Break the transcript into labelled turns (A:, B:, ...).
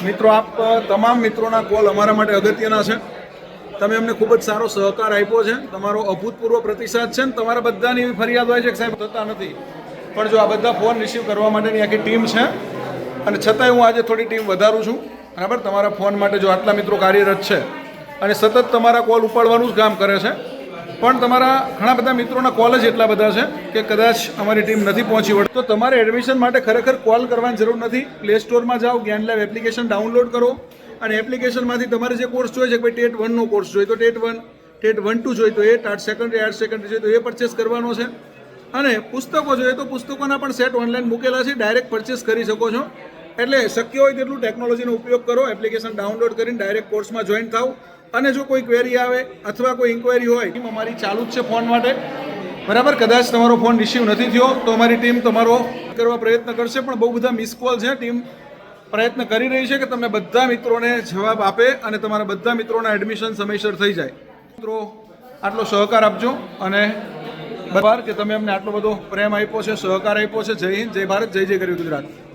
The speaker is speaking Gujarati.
A: મિત્રો આપ તમામ મિત્રોના કોલ અમારા માટે અગત્યના છે। તમે અમને ખૂબ જ સારો સહકાર આપ્યો છે, તમારો અભૂતપૂર્વ પ્રતિસાદ છે ને તમારા બધાની એવી ફરિયાદ હોય છે કે સાહેબ થતા નથી, પણ જો આ બધા ફોન રિસીવ કરવા માટેની આખી ટીમ છે અને છતાંય હું આજે થોડી ટીમ વધારું છું, બરાબર। તમારા ફોન માટે જો આટલા મિત્રો કાર્યરત છે અને સતત તમારા કોલ ઉપાડવાનું જ કામ કરે છે, પણ તમારા ઘણા બધા મિત્રોના કોલ જ એટલા બધા છે કે કદાચ અમારી ટીમ નથી પહોંચી વળતી। તો તમારે એડમિશન માટે ખરેખર કોલ કરવાની જરૂર નથી। પ્લે સ્ટોરમાં જાઓ, જ્ઞાન લેબ એપ્લિકેશન ડાઉનલોડ કરો અને એપ્લિકેશનમાંથી તમારે જે કોર્સ જોઈએ છે કે ભાઈ ટેટ 1નો કોર્સ જોઈએ તો ટેટ 1, ટેટ 1-2 જોઈએ તો એ આર્ટ સેકન્ડરી જોઈએ તો એ પરચેસ કરવાનો છે, અને પુસ્તકો જોઈએ તો પુસ્તકોના પણ સેટ ઓનલાઈન મૂકેલા છે, ડાયરેક્ટ પરચેસ કરી શકો છો। એટલે શક્ય હોય તેટલું ટેકનોલોજીનો ઉપયોગ કરો, એપ્લિકેશન ડાઉનલોડ કરીને ડાયરેક્ટ કોર્સમાં જોઈન થાવ। અને જો કોઈ ક્વેરી આવે અથવા કોઈ ઇન્ક્વાયરી હોય, ટીમ અમારી ચાલુ જ છે ફોન માટે, બરાબર। કદાચ તમારો ફોન રિસીવ નથી થયો તો અમારી ટીમ તમારો કરવા પ્રયત્ન કરશે, પણ બહુ બધા મિસ કોલ છે। ટીમ પ્રયત્ન કરી રહી છે કે તમે બધા મિત્રોને જવાબ આપે અને તમારા બધા મિત્રોના એડમિશન સમયસર થઈ જાય। મિત્રો આટલો સહકાર આપજો અને બરાબર કે તમે અમને આટલો બધો પ્રેમ આપ્યો છે, સહકાર આપ્યો છે। જય હિન્દ, જય ભારત, જય જય ગરવી ગુજરાત।